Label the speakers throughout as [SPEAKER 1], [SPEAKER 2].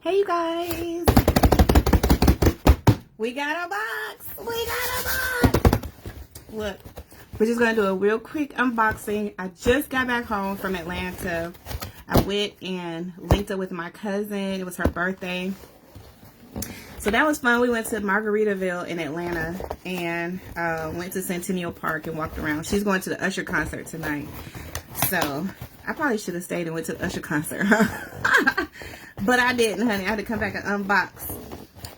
[SPEAKER 1] Hey you guys, we got a box. Look, we're just gonna do a real quick unboxing. I just got back home from Atlanta. I went and linked up with my cousin. It was her birthday, so that was fun. We went to Margaritaville in Atlanta and went to Centennial Park and walked around. She's going to the Usher concert tonight, so I probably should have stayed and went to the Usher concert. But I didn't, honey. I had to come back and unbox.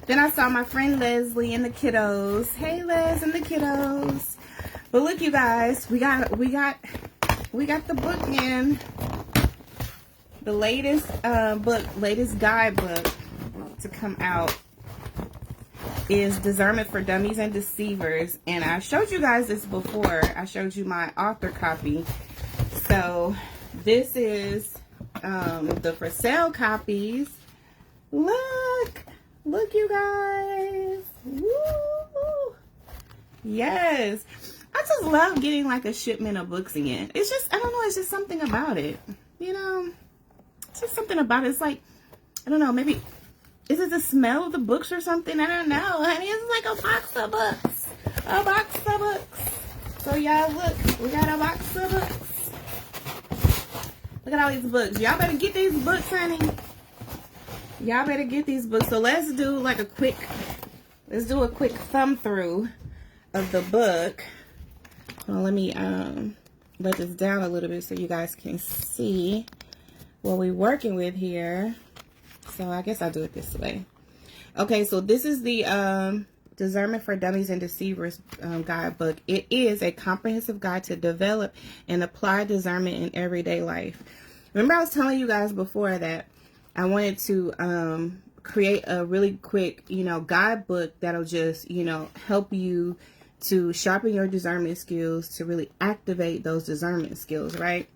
[SPEAKER 1] Then I saw my friend Leslie and the kiddos. Hey, Les and the kiddos. But look, you guys, we got the book in. The latest latest guidebook to come out is Discernment for Dummies and Deceivers. And I showed you guys this before. I showed you my author copy. So this is the for sale copies. Look, you guys. Woo! Yes, I just love getting like a shipment of books in. It's just, I don't know, it's just something about it, you know. It's just something about it. It's like, I don't know, maybe is it the smell of the books or something? I don't know, honey. It's like a box of books. So y'all, look, we got a box of books. Look at all these books. Y'all better get these books, honey. Y'all better get these books. So let's do like a quick thumb through of the book. Well, let me let this down a little bit so you guys can see what we're working with here. So I guess I'll do it this way. Okay, so this is the Discernment for Dummies and Deceivers guidebook. It is a comprehensive guide to develop and apply discernment in everyday life. Remember, I was telling you guys before that I wanted to create a really quick, guidebook that'll just, help you to sharpen your discernment skills, to really activate those discernment skills, right?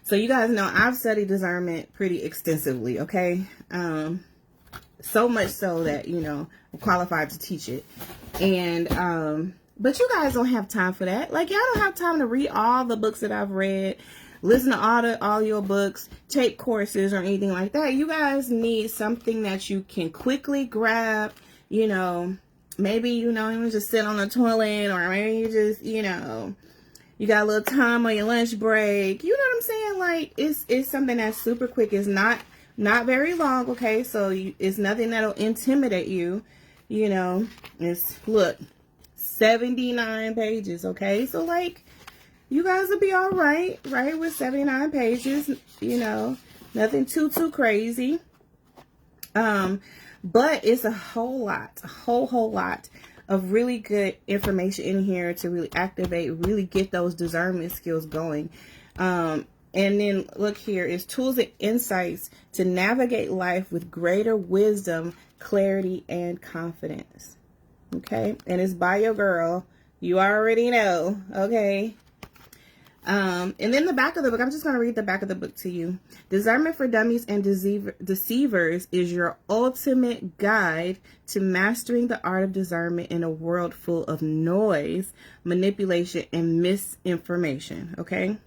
[SPEAKER 1] So you guys know I've studied discernment pretty extensively, okay? So much so that, I'm qualified to teach it. And, but you guys don't have time for that. Like, y'all don't have time to read all the books that I've read, listen to all your books, take courses or anything like that. You guys need something that you can quickly grab, maybe, even just sit on the toilet, or maybe you just, you got a little time on your lunch break. You know what I'm saying? Like, it's something that's super quick. It's not very long, okay? So it's nothing that'll intimidate you. It's, look, 79 pages, okay? So, like, you guys will be all right, with 79 pages, nothing too crazy. But it's a whole lot of really good information in here to really activate, really get those discernment skills going. And then look here is tools and insights to navigate life with greater wisdom, clarity, and confidence. Okay. And it's by your girl. You already know. Okay. And then the back of the book, I'm just going to read the back of the book to you. Discernment for Dummies and Deceivers is your ultimate guide to mastering the art of discernment in a world full of noise, manipulation, and misinformation. Okay.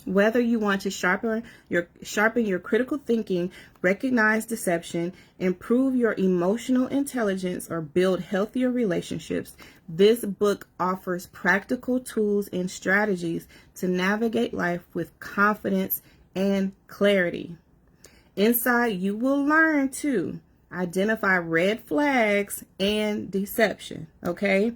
[SPEAKER 1] Whether you want to sharpen your critical thinking, recognize deception, improve your emotional intelligence, or build healthier relationships, this book offers practical tools and strategies to navigate life with confidence and clarity. Inside, you will learn to identify red flags and deception, okay?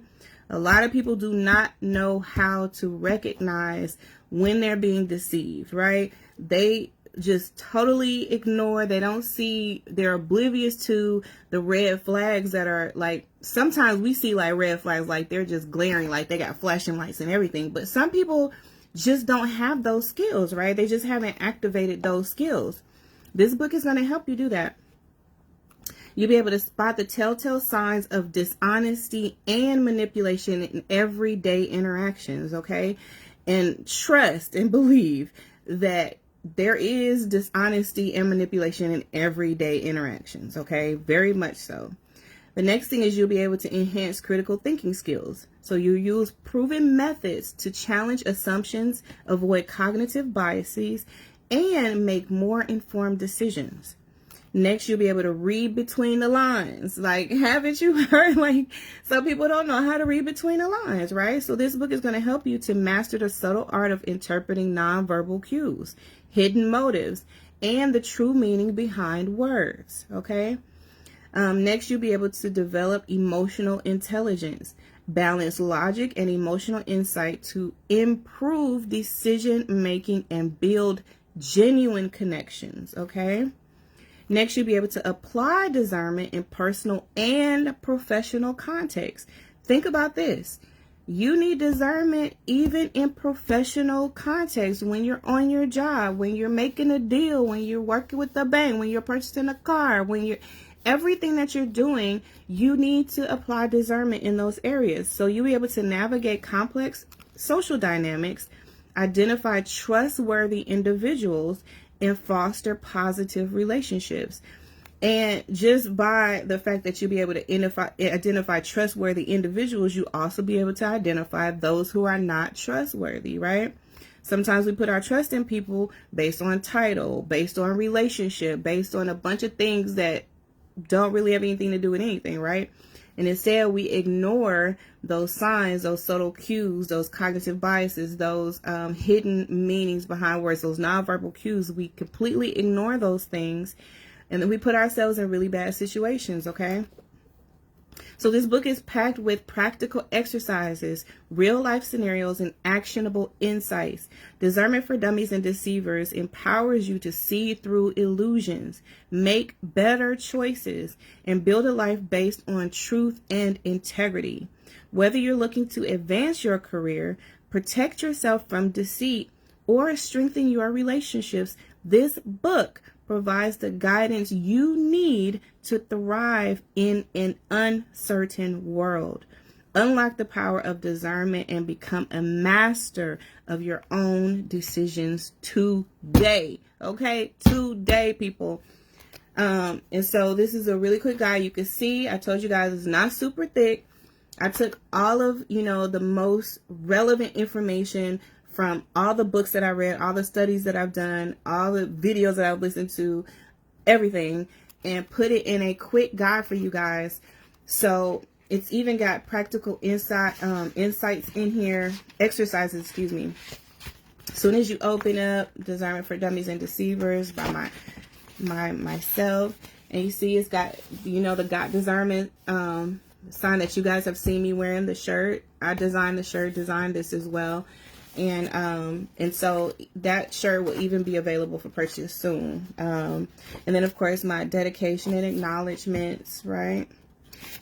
[SPEAKER 1] A lot of people do not know how to recognize when they're being deceived, right? They just totally ignore. They don't see, they're oblivious to the red flags that are like, sometimes we see like red flags, like they're just glaring, like they got flashing lights and everything. But some people just don't have those skills, right? They just haven't activated those skills. This book is going to help you do that. You'll be able to spot the telltale signs of dishonesty and manipulation in everyday interactions, okay? And trust and believe that there is dishonesty and manipulation in everyday interactions, okay? Very much so. The next thing is you'll be able to enhance critical thinking skills. So you use proven methods to challenge assumptions, avoid cognitive biases, and make more informed decisions. Next, you'll be able to read between the lines. Like, haven't you heard, like, some people don't know how to read between the lines, right? So this book is going to help you to master the subtle art of interpreting nonverbal cues, hidden motives, and the true meaning behind words, okay? Next, you'll be able to develop emotional intelligence, balance logic and emotional insight to improve decision making and build genuine connections, okay? Next, you'll be able to apply discernment in personal and professional contexts. Think about this. You need discernment even in professional context, when you're on your job, when you're making a deal, when you're working with the bank, when you're purchasing a car, when you're everything that you're doing, you need to apply discernment in those areas. So you'll be able to navigate complex social dynamics, identify trustworthy individuals, and foster positive relationships. And just by the fact that you'll be able to identify trustworthy individuals, you also be able to identify those who are not trustworthy, right? Sometimes we put our trust in people based on title, based on relationship, based on a bunch of things that don't really have anything to do with anything, right? And instead we ignore those signs, those subtle cues, those cognitive biases, those hidden meanings behind words, those nonverbal cues. We completely ignore those things, and then we put ourselves in really bad situations, okay? So this book is packed with practical exercises, real life scenarios, and actionable insights. Discernment for Dummies and Deceivers empowers you to see through illusions, make better choices, and build a life based on truth and integrity. Whether you're looking to advance your career, protect yourself from deceit, or strengthen your relationships, this book provides the guidance you need to thrive in an uncertain world. Unlock the power of discernment and become a master of your own decisions today. Okay? Today, people. And so this is a really quick guide. You can see, I told you guys it's not super thick. I took all of, the most relevant information from all the books that I read, all the studies that I've done, all the videos that I've listened to, everything, and put it in a quick guide for you guys. So it's even got practical insights in here, exercises, excuse me. As soon as you open up Discernment for Dummies and Deceivers by myself, and you see it's got, the Got Discernment sign that you guys have seen me wearing, the shirt. I designed the shirt, designed this as well. And so that shirt will even be available for purchase soon. And then of course my dedication and acknowledgments, right?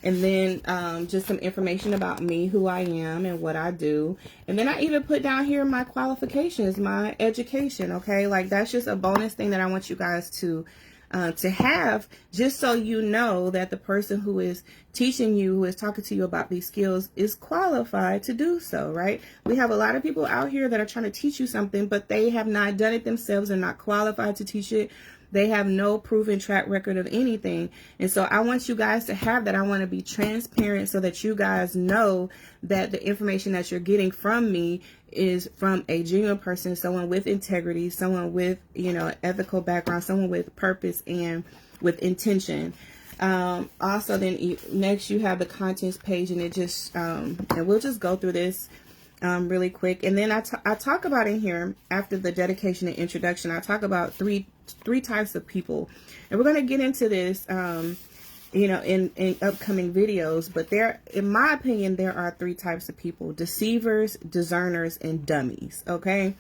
[SPEAKER 1] And then just some information about me, who I am and what I do. And then I even put down here my qualifications, my education, okay? Like that's just a bonus thing that I want you guys to have, just so you know that the person who is teaching you, who is talking to you about these skills, is qualified to do so, right? We have a lot of people out here that are trying to teach you something, but they have not done it themselves. They're not qualified to teach it. They have no proven track record of anything. And so I want you guys to have that. I want to be transparent so that you guys know that the information that you're getting from me is from a genuine person, someone with integrity, someone with, ethical background, someone with purpose and with intention. Also, then next you have the contents page, and it just, and we'll just go through this really quick. And then I talk about in here, after the dedication and introduction, I talk about three types of people, and we're going to get into this in upcoming videos. But in my opinion, there are three types of people: deceivers, discerners, and dummies. Okay.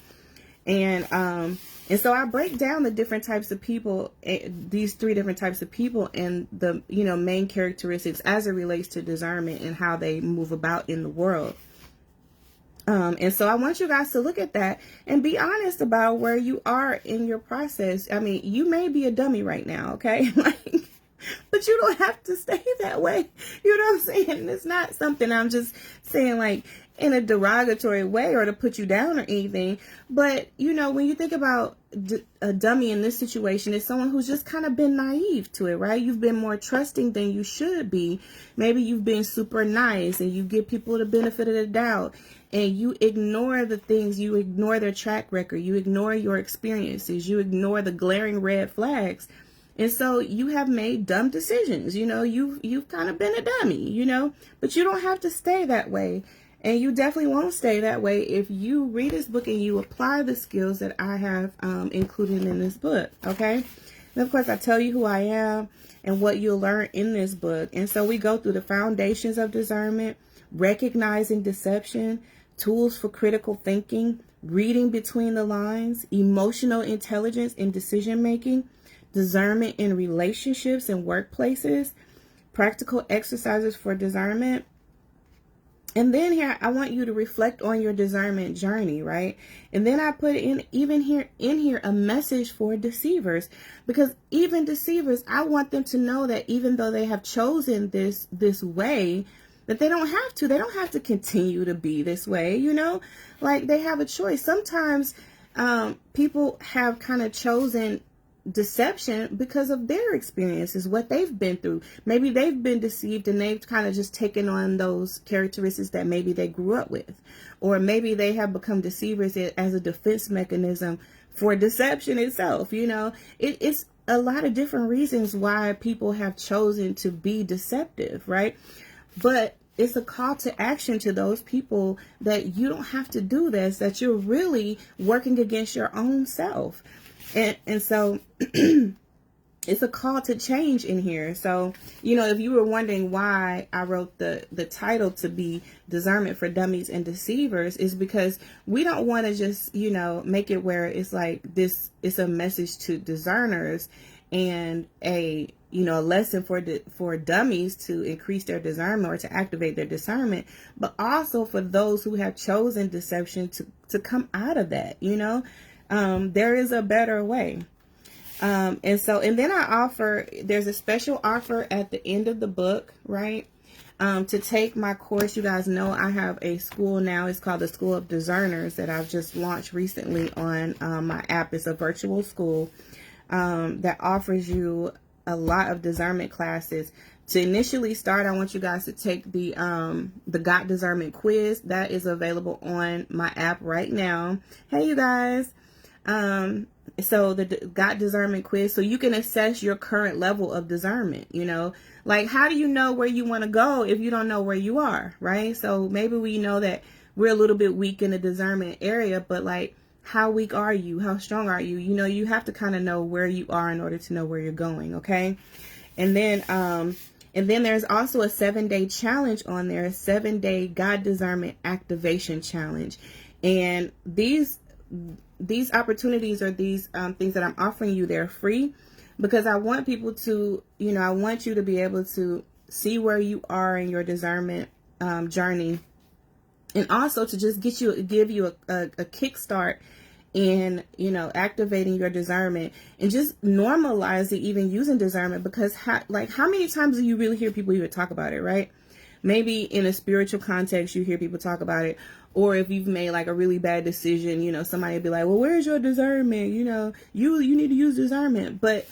[SPEAKER 1] And so I break down the different types of people, these three different types of people, and the main characteristics as it relates to discernment and how they move about in the world. And so I want you guys to look at that and be honest about where you are in your process. I mean, you may be a dummy right now, okay? But you don't have to stay that way. You know what I'm saying? It's not something I'm just saying like in a derogatory way or to put you down or anything. But, when you think about a dummy in this situation, it's someone who's just kind of been naive to it, right? You've been more trusting than you should be. Maybe you've been super nice and you give people the benefit of the doubt, and you ignore the things, you ignore their track record, you ignore your experiences, you ignore the glaring red flags. And so you have made dumb decisions. You've kind of been a dummy, but you don't have to stay that way. And you definitely won't stay that way if you read this book and you apply the skills that I have included in this book. Okay. And of course, I tell you who I am and what you'll learn in this book. And so we go through the foundations of discernment, recognizing deception, tools for critical thinking, reading between the lines, emotional intelligence in decision making, discernment in relationships and workplaces, practical exercises for discernment. And then here, I want you to reflect on your discernment journey, right? And then I put in here a message for deceivers, because even deceivers, I want them to know that even though they have chosen this way, that they don't have to continue to be this way, like they have a choice. Sometimes people have kind of chosen deception because of their experiences, what they've been through. Maybe they've been deceived and they've kind of just taken on those characteristics that maybe they grew up with, or maybe they have become deceivers as a defense mechanism for deception itself. It's a lot of different reasons why people have chosen to be deceptive, right? But it's a call to action to those people that you don't have to do this, that you're really working against your own self. And so it's a call to change in here. So, if you were wondering why I wrote the title to be Discernment for Dummies and Deceivers, is because we don't want to just, make it where it's like this is a message to discerners and a lesson for dummies to increase their discernment or to activate their discernment, but also for those who have chosen deception to come out of that. There is a better way. And then there's a special offer at the end of the book, right? To take my course. You guys know I have a school now. It's called the School of Discerners that I've just launched recently on my app. It's a virtual school that offers you a lot of discernment classes. To initially start, I want you guys to take the Got Discernment quiz that is available on my app right now. Hey, you guys. So the Got Discernment quiz, so you can assess your current level of discernment. Like, how do you know where you want to go if you don't know where you are, right? So maybe we know that we're a little bit weak in the discernment area, but like, how weak are you? How strong are you? You have to kind of know where you are in order to know where you're going. Okay. And then there's also a 7-day challenge on there, a 7-day God Discernment Activation Challenge. And these opportunities or these things that I'm offering you, they're free, because I want people to, I want you to be able to see where you are in your discernment journey, and also to just give you a kickstart in, activating your discernment and just normalizing even using discernment. Because how many times do you really hear people even talk about it, right? Maybe in a spiritual context, you hear people talk about it. Or if you've made like a really bad decision, somebody would be like, well, where's your discernment? You need to use discernment. But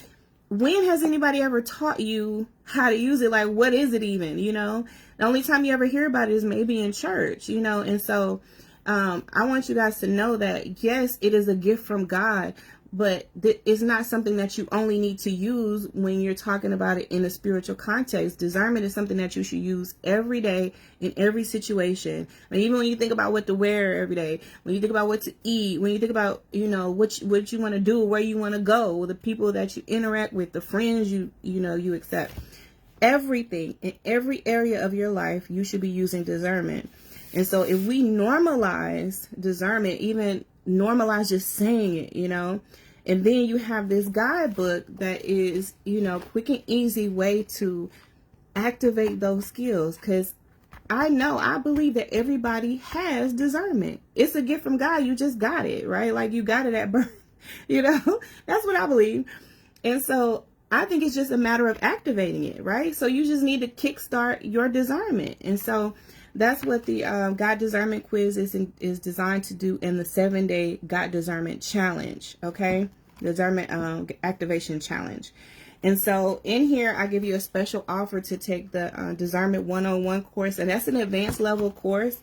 [SPEAKER 1] when has anybody ever taught you how to use it? Like, what is it even? The only time you ever hear about it is maybe in church, and so I want you guys to know that, yes, it is a gift from God, but it's not something that you only need to use when you're talking about it in a spiritual context. Discernment is something that you should use every day in every situation. Even when you think about what to wear every day, when you think about what to eat, when you think about, what you want to do, where you want to go, the people that you interact with, the friends you accept, everything in every area of your life, you should be using discernment. And so if we normalize discernment, even normalize just saying it, and then you have this guidebook that is, quick and easy way to activate those skills. Because I believe that everybody has discernment. It's a gift from God. You just got it, right? Like, you got it at birth, that's what I believe. And so I think it's just a matter of activating it, right? So you just need to kickstart your discernment. And so that's what the God Discernment Quiz is designed to do in the 7-day God Discernment Challenge, okay? Discernment Activation Challenge. And so in here, I give you a special offer to take the Discernment 101 course, and that's an advanced level course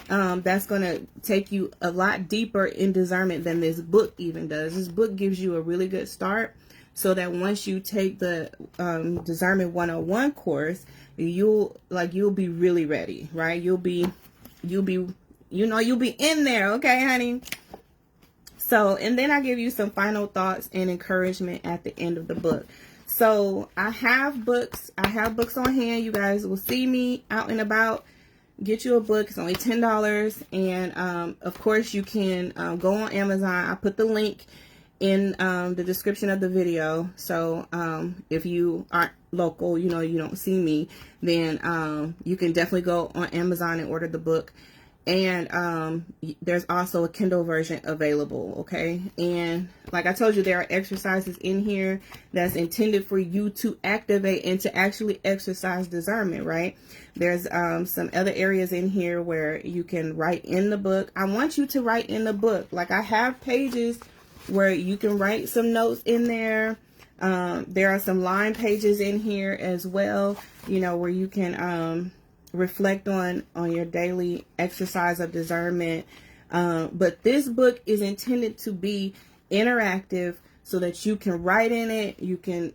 [SPEAKER 1] that's going to take you a lot deeper in discernment than this book even does. This book gives you a really good start so that once you take the Discernment 101 course, you'll be really ready, right? You'll be in there, okay, honey? So, and then I give you some final thoughts and encouragement at the end of the book. So I have books on hand. You guys will see me out and about. Get you a book. It's only $10. And of course you can go on Amazon. I put the link in the description of the video. So if you aren't local, you don't see me, then you can definitely go on Amazon and order the book. And there's also a Kindle version available, okay? And like I told you, there are exercises in here that's intended for you to activate and to actually exercise discernment, right? There's some other areas in here where you can write in the book. I want you to write in the book. Like, I have pages where you can write some notes in there. There are some line pages in here as well, where you can reflect on your daily exercise of discernment. But this book is intended to be interactive so that you can write in it. You can,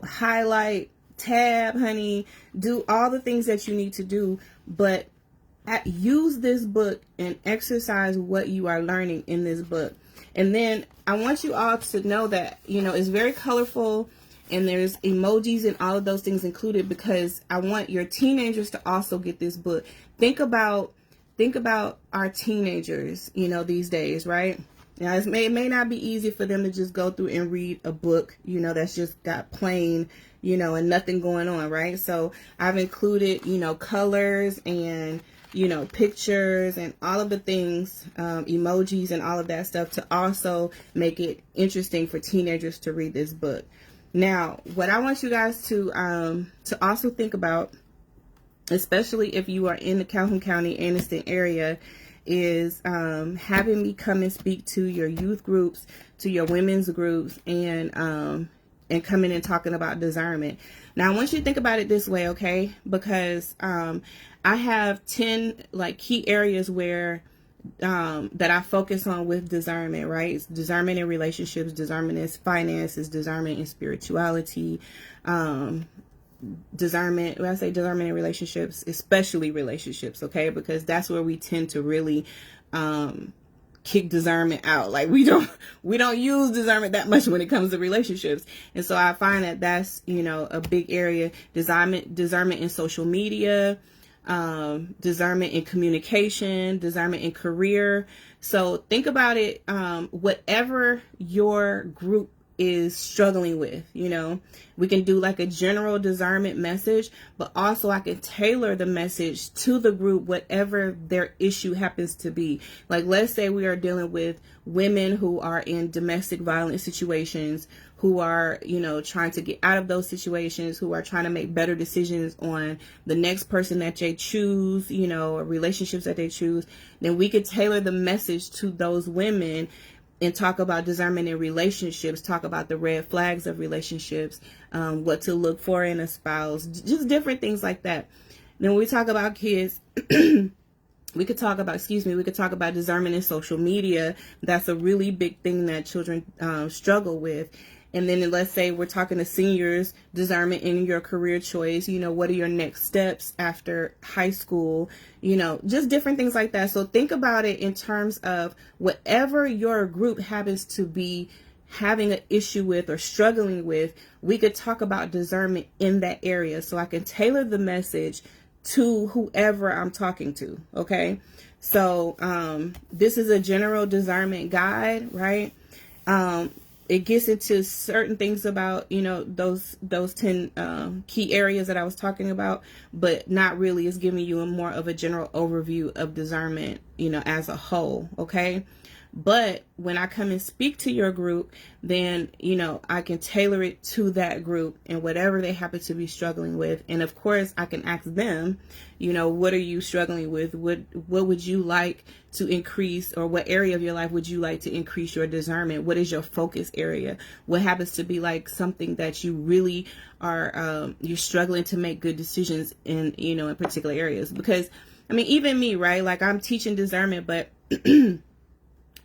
[SPEAKER 1] highlight, tab, honey, do all the things that you need to do, but use this book and exercise what you are learning in this book. And then I want you all to know that, it's very colorful. And there's emojis and all of those things included, because I want your teenagers to also get this book. Think about our teenagers, these days, right? Now, it may not be easy for them to just go through and read a book, that's just got plain, and nothing going on, right? So I've included, colors and, pictures and all of the things, emojis and all of that stuff, to also make it interesting for teenagers to read this book. Now, what I want you guys to also think about, especially if you are in the Calhoun County, Anniston area, is having me come and speak to your youth groups, to your women's groups, and coming and talking about discernment. Now, I want you to think about it this way, okay? Because I have 10 key areas where that I focus on with discernment, right? It's discernment in relationships, discernment in finances, discernment in spirituality, discernment, when I say discernment in relationships, especially relationships, okay? Because that's where we tend to really kick discernment out. Like, we don't use discernment that much when it comes to relationships. And so I find that that's, a big area. Discernment in social media, discernment in communication, discernment in career. So think about it, whatever your group is struggling with, we can do like a general discernment message, but also I can tailor the message to the group, whatever their issue happens to be. Like, let's say we are dealing with women who are in domestic violence situations, who are, trying to get out of those situations, who are trying to make better decisions on the next person that they choose, or relationships that they choose. Then we could tailor the message to those women and talk about discernment in relationships, talk about the red flags of relationships, what to look for in a spouse, just different things like that. Then when we talk about kids, we could talk about discernment in social media. That's a really big thing that children struggle with. And then let's say we're talking to seniors, discernment in your career choice, what are your next steps after high school, just different things like that. So think about it in terms of whatever your group happens to be having an issue with or struggling with, we could talk about discernment in that area. So I can tailor the message to whoever I'm talking to. Okay. So this is a general discernment guide, right? It gets into certain things about, those 10 key areas that I was talking about, but not really. It's giving you more of a general overview of discernment, as a whole. Okay. But when I come and speak to your group, then, I can tailor it to that group and whatever they happen to be struggling with. And of course, I can ask them, what are you struggling with? What would you like to increase, or what area of your life would you like to increase your discernment? What is your focus area? What happens to be like something that you really are, you're struggling to make good decisions in, in particular areas? Because, even me, right? Like, I'm teaching discernment, but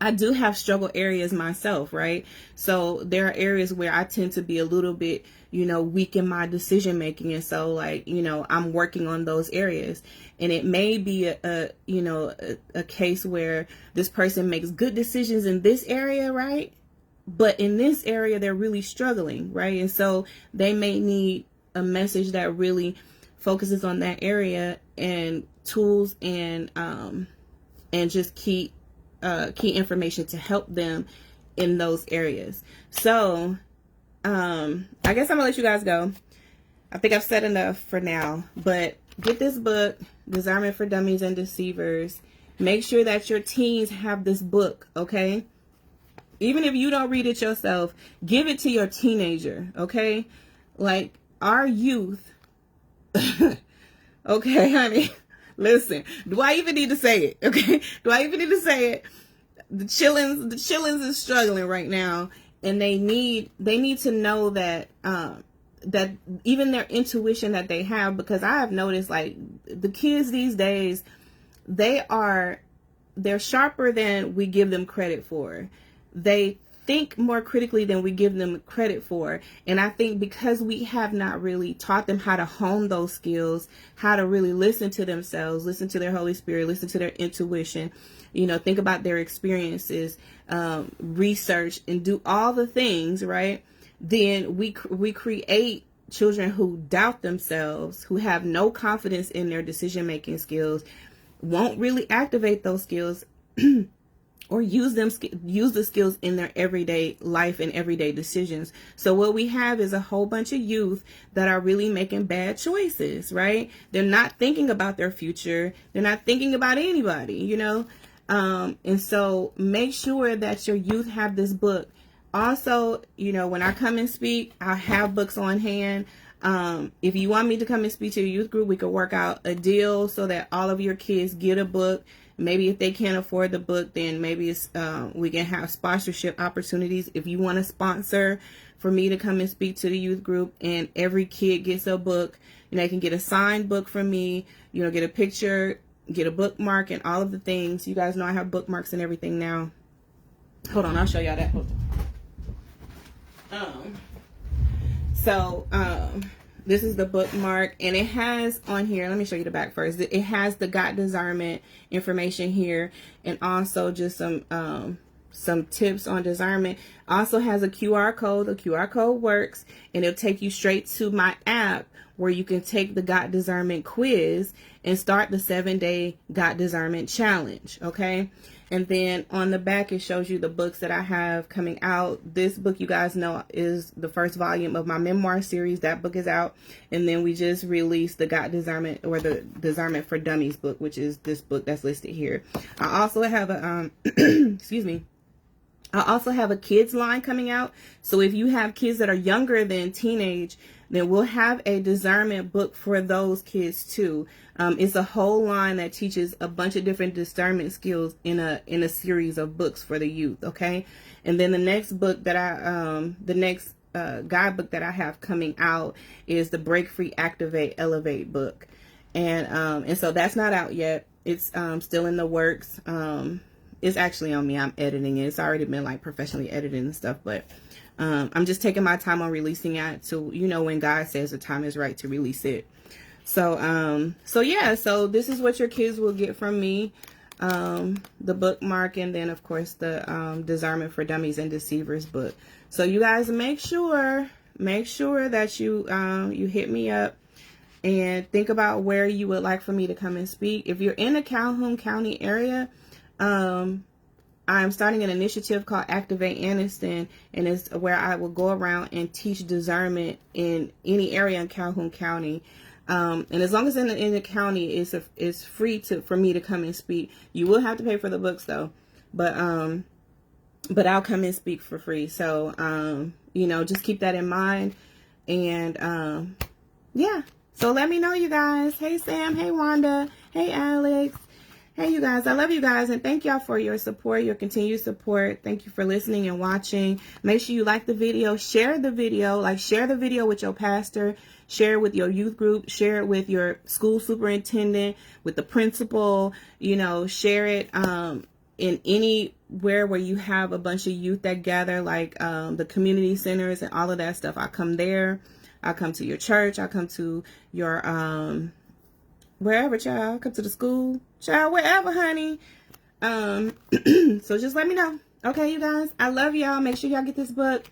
[SPEAKER 1] I do have struggle areas myself, right? So there are areas where I tend to be a little bit, weak in my decision making. And so like, I'm working on those areas, and it may be a case where this person makes good decisions in this area, right? But in this area, they're really struggling, right? And so they may need a message that really focuses on that area, and tools and just key information to help them in those areas. So I guess I'm gonna let you guys go. I think I've said enough for now, but get this book, Discernment for Dummies and Deceivers. Make sure that your teens have this book, okay? Even if you don't read it yourself, give it to your teenager, okay? Like, our youth, okay, honey, listen, do I even need to say it, okay? Do I even need to say it? The chillins is struggling right now, and they need to know that, that even their intuition that they have, because I have noticed, like, the kids these days, they're sharper than we give them credit for. They think more critically than we give them credit for. And I think because we have not really taught them how to hone those skills, how to really listen to themselves, listen to their Holy Spirit, listen to their intuition, think about their experiences, research, and do all the things, right? Then we create children who doubt themselves, who have no confidence in their decision-making skills, won't really activate those skills or use the skills in their everyday life and everyday decisions. So what we have is a whole bunch of youth that are really making bad choices, right? They're not thinking about their future. They're not thinking about anybody, and so make sure that your youth have this book. Also, when I come and speak, I have books on hand. If you want me to come and speak to your youth group, we could work out a deal so that all of your kids get a book. Maybe if they can't afford the book, then maybe it's, we can have sponsorship opportunities. If you want to sponsor for me to come and speak to the youth group, and every kid gets a book, they can get a signed book from me, get a picture, get a bookmark, and all of the things. You guys know I have bookmarks and everything now. Hold on, I'll show y'all that. This is the bookmark, and it has on here, let me show you the back first. It has the Got Discernment information here, and also just some tips on discernment. Also has a QR code. The QR code works, and it'll take you straight to my app where you can take the Got Discernment quiz and start the 7-day Got Discernment challenge, okay? And then on the back, it shows you the books that I have coming out. This book, you guys know, is the first volume of my memoir series. That book is out. And then we just released the Got Discernment, or the Discernment for Dummies book, which is this book that's listed here. I also have a, excuse me. I also have a kids line coming out. So if you have kids that are younger than teenage, then we'll have a discernment book for those kids too. It's a whole line that teaches a bunch of different discernment skills in a series of books for the youth. Okay. And then the next book that guidebook that I have coming out is the Break Free, Activate, Elevate book. And so that's not out yet. It's still in the works. It's actually on me. I'm editing it. It's already been like professionally edited and stuff, but I'm just taking my time on releasing it to, when God says the time is right to release it. So yeah, so this is what your kids will get from me. The bookmark, and then of course the Discernment for Dummies and Deceivers book. So you guys make sure that you hit me up and think about where you would like for me to come and speak. If you're in the Calhoun County area, I'm starting an initiative called Activate Anniston, and it's where I will go around and teach discernment in any area in Calhoun County. And as long as in the county, it's free for me to come and speak. You will have to pay for the books though, but I'll come and speak for free. So just keep that in mind. And yeah, so let me know, you guys. Hey Sam, hey Wanda, hey Alex. Hey, you guys, I love you guys, and thank y'all for your support, your continued support. Thank you for listening and watching. Make sure you like the video, share the video, share the video with your pastor, share it with your youth group, share it with your school superintendent, with the principal, share it in any where you have a bunch of youth that gather, like the community centers and all of that stuff. I come there. I come to your church. I come to your wherever, child. I come to the school, child, wherever, honey. So just let me know. Okay, you guys. I love y'all. Make sure y'all get this book.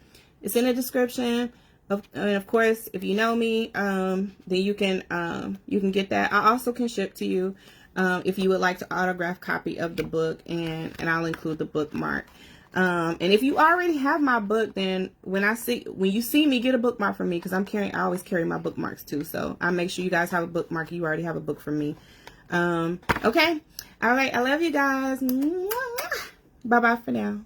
[SPEAKER 1] It's in the description. And of course, if you know me, then you can get that. I also can ship to you if you would like to autograph copy of the book, and I'll include the bookmark. And if you already have my book, then when you see me, get a bookmark from me, because I always carry my bookmarks too. So I make sure you guys have a bookmark. You already have a book from me. Okay. All right. I love you guys. Bye bye for now.